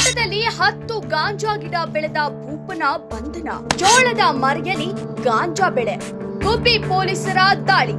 ತೋಟದಲ್ಲಿ 10 ಗಾಂಜಾ ಗಿಡ ಬೆಳೆದ ಭೂಪನ ಬಂಧನ. ಜೋಳದ ಮರೆಯಲ್ಲಿ ಗಾಂಜಾ ಬೆಳೆ. ಗುಬ್ಬಿ ಪೊಲೀಸರ ದಾಳಿ.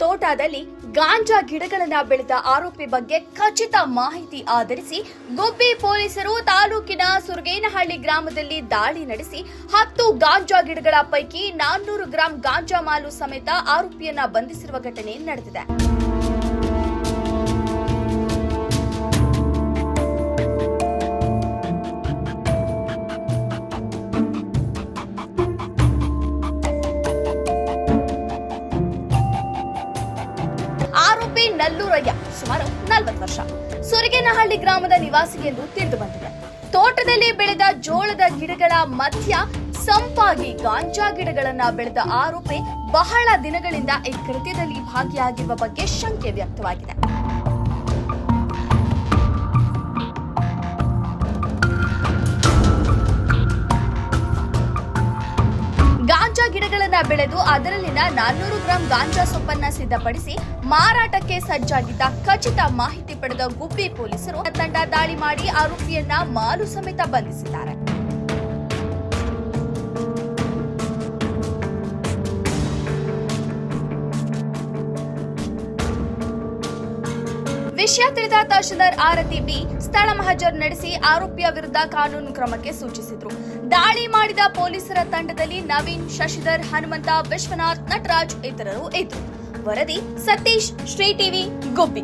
ತೋಟದಲ್ಲಿ ಗಾಂಜಾ ಗಿಡಗಳನ್ನ ಬೆಳೆದ ಆರೋಪಿ ಬಗ್ಗೆ ಖಚಿತ ಮಾಹಿತಿ ಆಧರಿಸಿ ಗುಬ್ಬಿ ಪೊಲೀಸರು ತಾಲೂಕಿನ ಸುರಗೇನಹಳ್ಳಿ ಗ್ರಾಮದಲ್ಲಿ ದಾಳಿ ನಡೆಸಿ 10 ಗಾಂಜಾ ಗಿಡಗಳ ಪೈಕಿ 400 ಗ್ರಾಂ ಗಾಂಜಾ ಮಾಲು ಸಮೇತ ಆರೋಪಿಯನ್ನ ಬಂಧಿಸಿರುವ ಘಟನೆ ನಡೆದಿದೆ. ಆರೋಪಿ ನಲ್ಲೂರಯ್ಯ ಸುಮಾರು 40 ವರ್ಷ, ಸುರಗೇನಹಳ್ಳಿ ಗ್ರಾಮದ ನಿವಾಸಿ ಎಂದು ತಿಳಿದು ಬಂದಿದೆ. ತೋಟದಲ್ಲಿ ಬೆಳೆದ ಜೋಳದ ಗಿಡಗಳ ಮಧ್ಯ ಸಂಪಾಗಿ ಗಾಂಜಾ ಗಿಡಗಳನ್ನ ಬೆಳೆದ ಆರೋಪಿ ಬಹಳ ದಿನಗಳಿಂದ ಈ ಕೃತ್ಯದಲ್ಲಿ ಭಾಗಿಯಾಗಿರುವ ಬಗ್ಗೆ ಶಂಕೆ ವ್ಯಕ್ತವಾಗಿದೆ. ಗಾಂಜಾ ಗಿಡಗಳನ್ನ ಬೆಳೆದು ಅದರಲ್ಲಿನ 400 ಗ್ರಾಂ ಗಾಂಜಾ ಸೊಪ್ಪನ್ನ ಸಿದ್ಧಪಡಿಸಿ ಮಾರಾಟಕ್ಕೆ ಸಜ್ಜಾಗಿದ್ದ ಖಚಿತ ಮಾಹಿತಿ ಪಡೆದ ಗುಬ್ಬಿ ಪೊಲೀಸರು ತಂಡ ದಾಳಿ ಮಾಡಿ ಆರೋಪಿಯನ್ನ ಮಾಲು ಸಮೇತ ಬಂಧಿಸಿದ್ದಾರೆ. ವಿಷಯ ತಿಳಿದ ತಹಶೀಲ್ದಾರ್ ಆರತಿ ಬಿ ಸ್ಥಳ ಮಹಜರ್ ನಡೆಸಿ ಆರೋಪಿಯ ವಿರುದ್ಧ ಕಾನೂನು ಕ್ರಮಕ್ಕೆ ಸೂಚಿಸಿದ್ರು. ದಾಳಿ ಮಾಡಿದ ಪೊಲೀಸರ ತಂಡದಲ್ಲಿ ನವೀನ್, ಶಶಿಧರ್, ಹನುಮಂತ, ವಿಶ್ವನಾಥ್, ನಟರಾಜ್ ಇತರರು ಇದ್ದರು. ವರದಿ ಸತೀಶ್, ಶ್ರೀ ಟಿವಿ, ಗುಬ್ಬಿ.